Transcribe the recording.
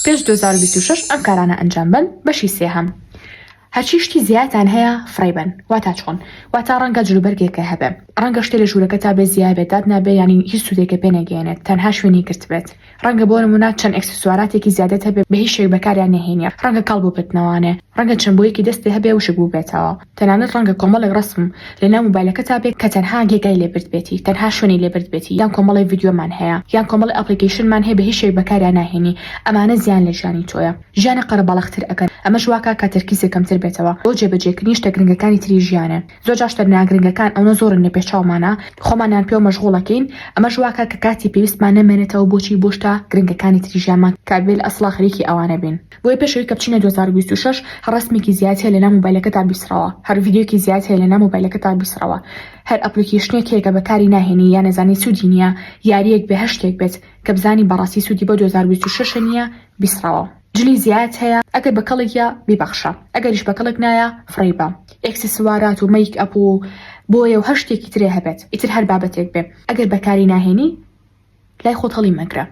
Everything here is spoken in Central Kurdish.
پێش 2026 ئەم کارانە ئەنجام بن. بەشی سێهەم هەرچی شتی زیاتان هەیە فڕێبن. واتە چۆن؟ واتە ڕەنگە جلوبەرگێکە هەبێ، ڕەنگە شتێ لە ژوورەکە تا بێ زیاد بێت، داد نابێ، ینی هیچ سوودێکە پێ نەگەێنێت، تەنها شوێنی گرت بێت. ڕەنگە بۆ نمونە چەند ئەکسسواراتێکی زیادەت هەبێ بە هیچ شێک بەکاریان نەهێنێ، ڕەنگە کاڵ بۆ بتنەوانێ، ڕەنگە چەندبوویەکی دەستی هەبێ وشک بوو بێتەوە، تەنانەت ڕەنگە کۆمەڵێک ڕسم لەناو موبایلەکە تا بێت کە تەنها گێگای لێبرد بێتی، تەنها شوێنی لێبرد بێتی، یان کۆمەڵی ڤیدیۆمان هەیە، یان کۆمەڵی ئەپلیکیشنمان هەیە بە هیچ شێک بەکاریان ناهێنی. ئەمانە زیان لە ژیانی تۆیە، ژیانە قەرەباڵغتر ئەکەن. ئەمەش واکە کە تەرکیزێک کەمتر بێتەوە بۆ جێبەجێکردنی شتە گرنگەکانی تری ژیانە. زۆر جار شتە ناگرنگەکان ئەوە زۆرن لە پێشچاومانە، خۆمانیان پێوە مەشغوڵەکەین. ئەمەش واکە کە کاتی پێویستمان نەمێنێتەوە بۆچی بۆ شتە گرنگەکانی تری ژیانمان کابێل ئەسڵا خەریکی ئەوانە بین. بۆیە پێشەوەی کە بچینە 2026 هەڕستمێکی زیاد هەیە لەناو موبایلەکەتا بیسڕەوە، هەر ڤیدیۆکی زیاد هەیە لەناو موبایلەکەتا بیسڕەوە، هەر ئەپلیکیشنێک هەیە کە بەکاری ناهێنی یان نەزانی سوودی نییە، یاریەک بێ هەشتێک بێت کە بزانی بەڕاستی سوودی بۆ 2026 نییە بیسڕەوە. جلی زیاد هەیە، ئەگەر بەکەڵێکە بیبەخشە، ئەگەریش بەکەڵێک نایە فڕێبە. ئەکسسوارات و مەیک ئەپ و بۆیە و هەشتێکی ترێ هەبێت، ئیتر هەر بابەتێک بێ، ئەگەر بەکاری ناهێنی لای خۆت هەڵی مەگرە.